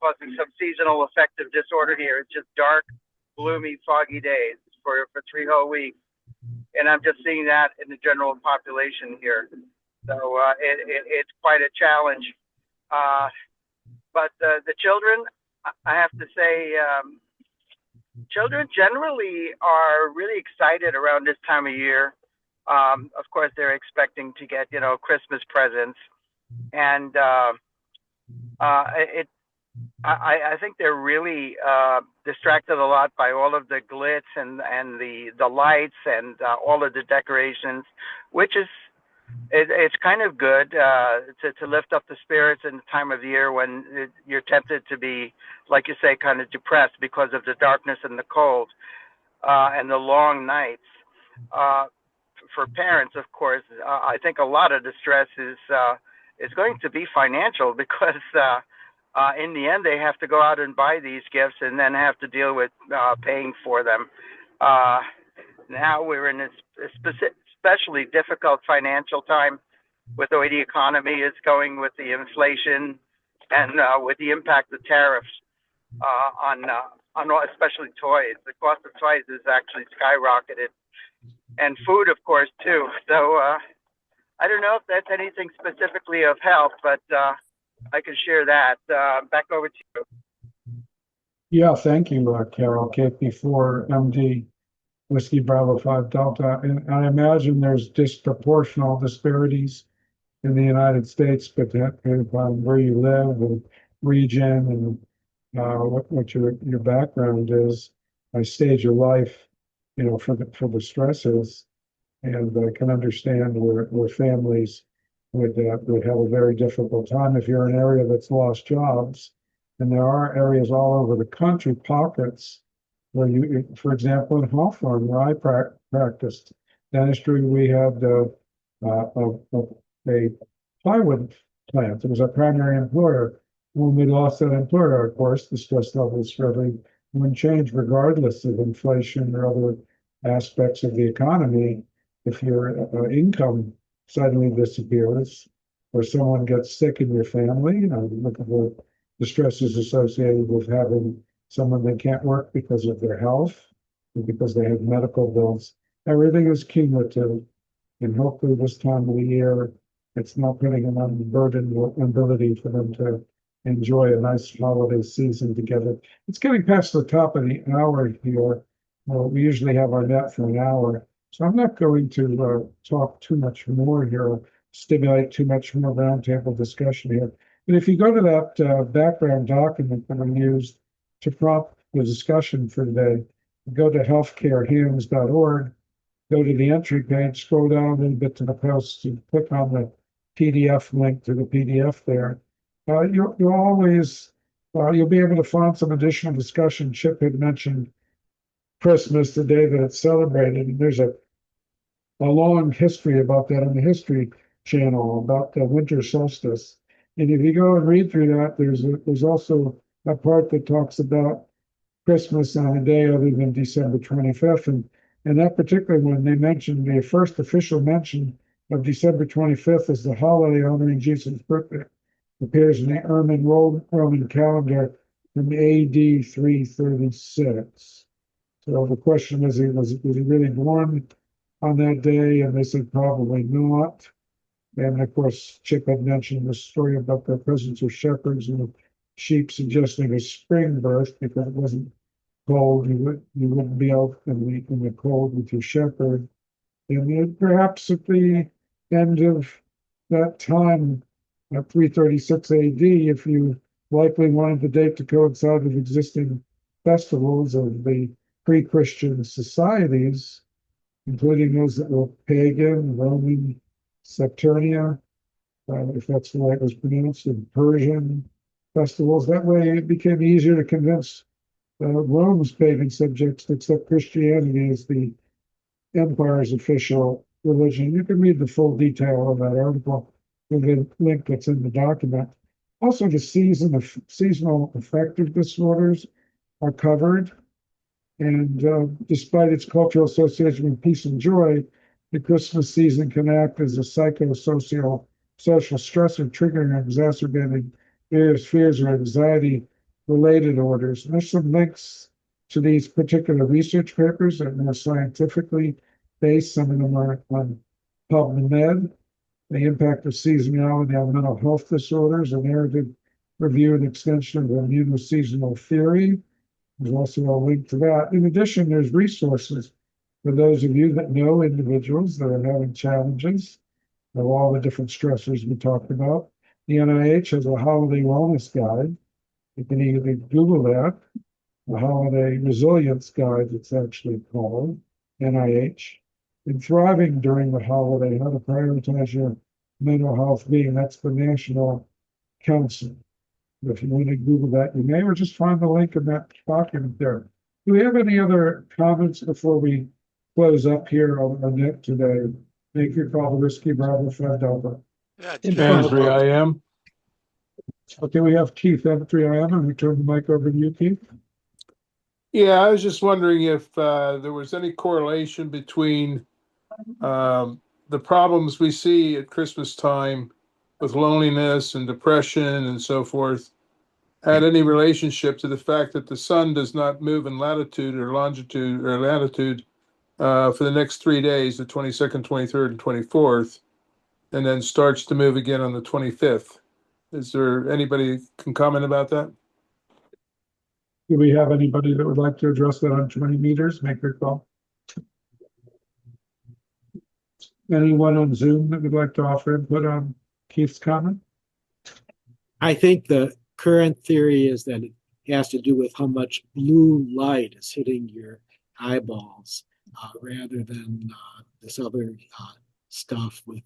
causing some seasonal affective disorder here. It's just dark, gloomy, foggy days for 3 whole weeks. And I'm just seeing that in the general population here. So it's quite a challenge. But the children, I have to say, children generally are really excited around this time of year. Of course, they're expecting to get, Christmas presents. And I think they're really distracted a lot by all of the glitz and the lights and all of the decorations, which is it's kind of good to lift up the spirits in the time of year when you're tempted to be, like you say, kind of depressed because of the darkness and the cold and the long nights. For parents, of course, I think a lot of the stress is going to be financial because in the end, they have to go out and buy these gifts and then have to deal with paying for them. Now we're in a especially difficult financial time with the way the economy is going, with the inflation and with the impact of tariffs on especially toys. The cost of toys is actually skyrocketed, and food, of course, too. So I don't know if that's anything specifically of help, but I can share that. Back over to you. Yeah, thank you, Carol. KP4 MD, Whiskey Bravo 5 Delta. And I imagine there's disproportional disparities in the United States, but depending upon where you live and region and what your background is, stage of life, for the stresses. And I can understand where families would have a very difficult time if you're in an area that's lost jobs. And there are areas all over the country, pockets where for example, in Hawthorne, where I practiced dentistry, we had a plywood plant. It was our primary employer. When we lost that employer, of course, the stress levels for everyone changed regardless of inflation or other aspects of the economy. If your income suddenly disappears or someone gets sick in your family, look at the stresses associated with having someone that can't work because of their health or because they have medical bills. Everything is cumulative. And hopefully this time of the year, it's not putting an unburdened ability for them to enjoy a nice holiday season together. It's getting past the top of the hour here. We usually have our net for an hour. So I'm not going to talk too much more here, stimulate too much more roundtable discussion here. But if you go to that background document that I used to prompt the discussion for today, go to healthcarehands.org, go to the entry page, scroll down a little bit to the post, and click on the PDF link to the PDF there. You'll always You'll be able to find some additional discussion. Chip had mentioned Christmas, the day that it's celebrated, and there's a long history about that on the History Channel about the winter solstice. And if you go and read through that, there's also a part that talks about Christmas on a day other than December 25th. And that particular one, they mentioned the first official mention of December 25th as the holiday honoring Jesus' birthday appears in the Roman calendar from AD 336. So the question is, was he really born on that day? And they said probably not. And of course, Chip had mentioned the story about the presence of shepherds and the sheep suggesting a spring birth because it wasn't cold. You wouldn't be out in the cold with your shepherd. And perhaps at the end of that time, at 336 AD, if you likely wanted the date to coincide with existing festivals of the pre-Christian societies, including those that were pagan, Roman, Saturnia, if that's the way it was pronounced, and Persian festivals. That way it became easier to convince Rome's pagan subjects to accept Christianity as the empire's official religion. You can read the full detail of that article with the link that's in the document. Also, the seasonal affective disorders are covered. And despite its cultural association with peace and joy, the Christmas season can act as a social stressor, triggering and exacerbating various fears or anxiety related orders. And there's some links to these particular research papers that are more scientifically based. Some of them are on PubMed, the impact of seasonality on mental health disorders, a narrative review and extension of the immunoseasonal theory. There's also a link to that. In addition, there's resources for those of you that know individuals that are having challenges of all the different stressors we talked about. The NIH has a holiday wellness guide. You can either Google that, the holiday resilience guide, it's actually called, NIH. And thriving during the holiday, how to prioritize your mental health being, that's the National Council. If you want to Google that, you may, or just find the link in that document there. Do we have any other comments before we close up here on it today? Make your call to Whiskey Bravo 5 Delta. Yeah, And 3 IM. Okay, we have Keith, M3IM, and we turn the mic over to you, Keith. Yeah, I was just wondering if there was any correlation between the problems we see at Christmas time with loneliness and depression and so forth had any relationship to the fact that the sun does not move in latitude or longitude or latitude for the next 3 days, the 22nd, 23rd, and 24th, and then starts to move again on the 25th. Is there anybody can comment about that? Do we have anybody that would like to address that on 20 meters? Make your call. Anyone on Zoom that would like to offer input on Keith's comment? I think the current theory is that it has to do with how much blue light is hitting your eyeballs rather than this other stuff with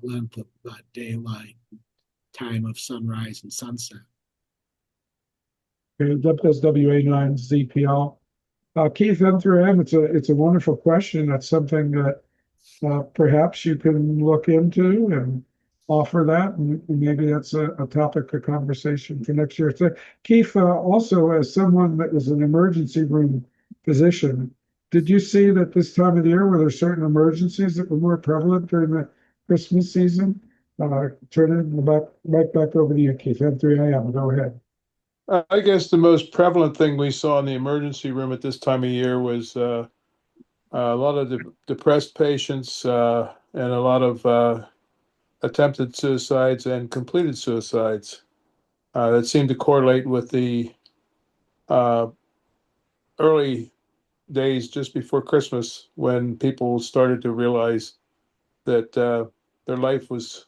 length of daylight, time of sunrise and sunset. Okay, WSWA9ZPL. Keith, M through M, it's a wonderful question. That's something that perhaps you can look into and offer that, and maybe that's a topic of conversation for next year. So, Keith, also as someone that was an emergency room physician, did you see that this time of the year were there certain emergencies that were more prevalent during the Christmas season? Turn it back over to you, Keith. M3IM, go ahead. I guess the most prevalent thing we saw in the emergency room at this time of year was a lot of depressed patients and a lot of attempted suicides and completed suicides that seemed to correlate with the early days just before Christmas when people started to realize that their life was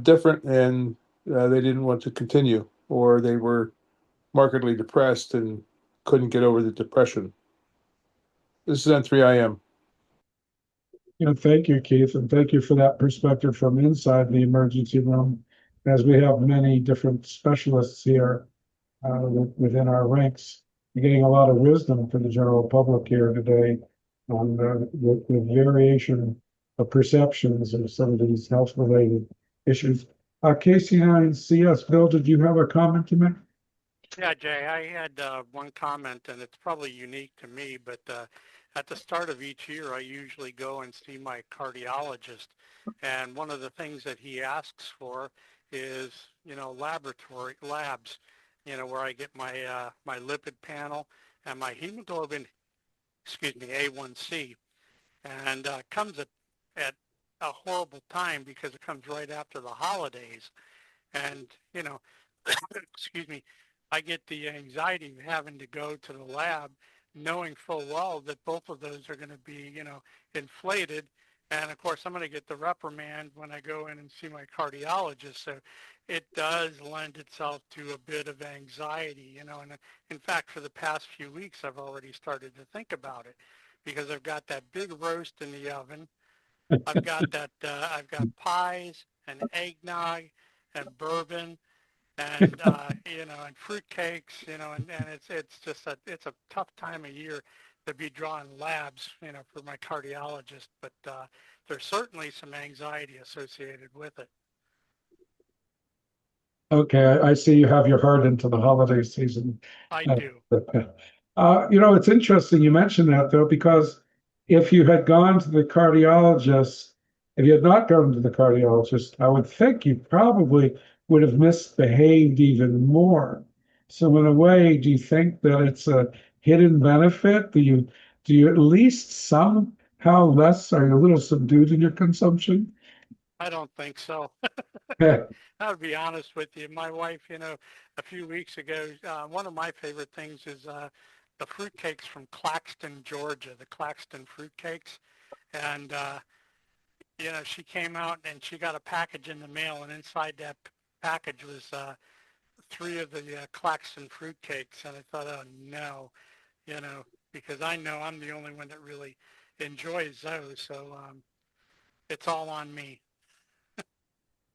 different and they didn't want to continue, or they were markedly depressed and couldn't get over the depression. This is N3IM. Thank you, Keith, and thank you for that perspective from inside the emergency room. as we have many different specialists here within our ranks, you're getting a lot of wisdom for the general public here today on the variation of perceptions of some of these health-related issues. KC9CS, Bill, did you have a comment to make? Yeah, Jay, I had one comment, and it's probably unique to me, but at the start of each year, I usually go and see my cardiologist. And one of the things that he asks for is, laboratory labs, where I get my my lipid panel and my hemoglobin, A1C, and comes at a horrible time because it comes right after the holidays. And, excuse me, I get the anxiety of having to go to the lab knowing full well that both of those are going to be, inflated. And of course, I'm going to get the reprimand when I go in and see my cardiologist. So it does lend itself to a bit of anxiety, and in fact, for the past few weeks, I've already started to think about it because I've got that big roast in the oven. I've got pies and eggnog and bourbon and and fruitcakes, and it's a tough time of year to be drawing labs, for my cardiologist, but there's certainly some anxiety associated with it. Okay, I see you have your heart into the holiday season. I do. It's interesting you mentioned that, though, because if you had gone to the cardiologist, if you had not gone to the cardiologist, I would think you probably would have misbehaved even more. So in a way, do you think that it's a hidden benefit? Do you at least somehow less, are you a little subdued in your consumption? I don't think so. Yeah. I'll be honest with you. My wife, a few weeks ago, one of my favorite things is the fruitcakes from Claxton, Georgia, the Claxton fruitcakes. And, she came out and she got a package in the mail, and inside that package was 3 of the Claxton fruitcakes. And I thought, oh, no, because I know I'm the only one that really enjoys those. So it's all on me.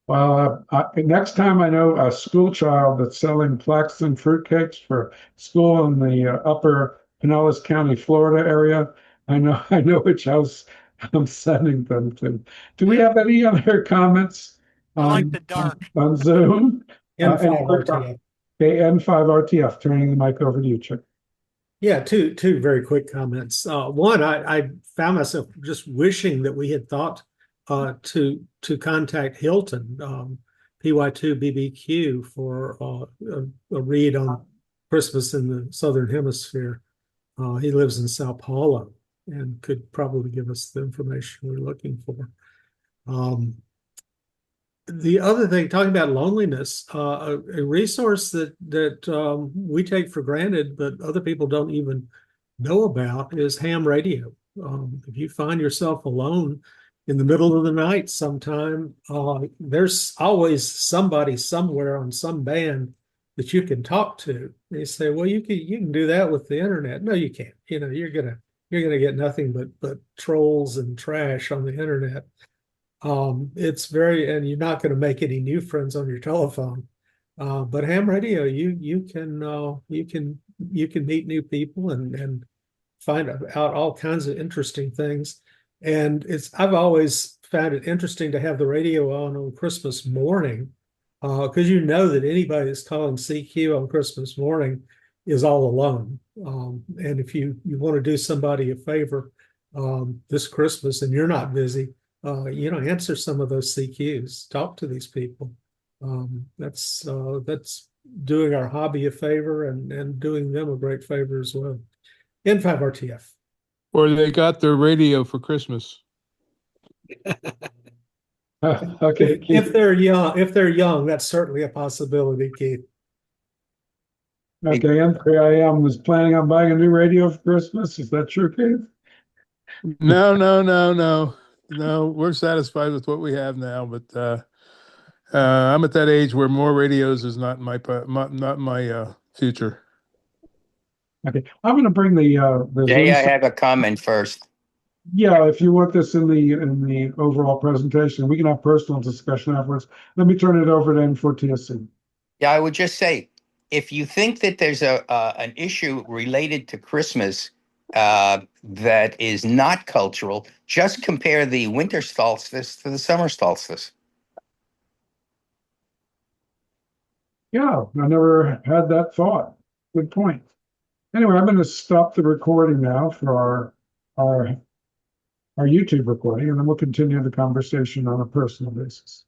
Well, next time I know a school child that's selling Claxton fruitcakes for school in the upper Pinellas County, Florida area, I know which house I'm sending them to. Do we have any other comments I like the dark. on Zoom? N5RTF. Okay, N5RTF, turning the mic over to you, Chip. Yeah, two very quick comments. One, I found myself just wishing that we had thought to contact Hilton, PY2BBQ, for a read on Christmas in the Southern Hemisphere. He lives in Sao Paulo and could probably give us the information we're looking for. The other thing, talking about loneliness, a resource that we take for granted, but other people don't even know about, is ham radio. If you find yourself alone in the middle of the night sometime, there's always somebody somewhere on some band that you can talk to. And you say, well, you can do that with the internet. No, you can't. You're gonna get nothing but trolls and trash on the internet. It's and you're not going to make any new friends on your telephone. But ham radio, you can meet new people and find out all kinds of interesting things. And I've always found it interesting to have the radio on Christmas morning, because that anybody that's calling CQ on Christmas morning is all alone. And if you want to do somebody a favor this Christmas and you're not busy, answer some of those CQs, talk to these people. That's doing our hobby a favor and doing them a great favor as well. N5RTF. Or they got their radio for Christmas. Okay, Keith. If they're young, that's certainly a possibility, Keith. Okay, M3IM was planning on buying a new radio for Christmas. Is that true, Keith? No. We're satisfied with what we have now, but I'm at that age where more radios is not my future. Okay, I'm going to bring the Jay, Zoom. I have a comment first. Yeah, if you want this in the overall presentation, we can have personal discussion afterwards. Let me turn it over to N4TSC. Yeah, I would just say, if you think that there's an issue related to Christmas that is not cultural, just compare the winter solstice to the summer solstice. Yeah, I never had that thought. Good point. Anyway, I'm going to stop the recording now for our YouTube recording, and then we'll continue the conversation on a personal basis.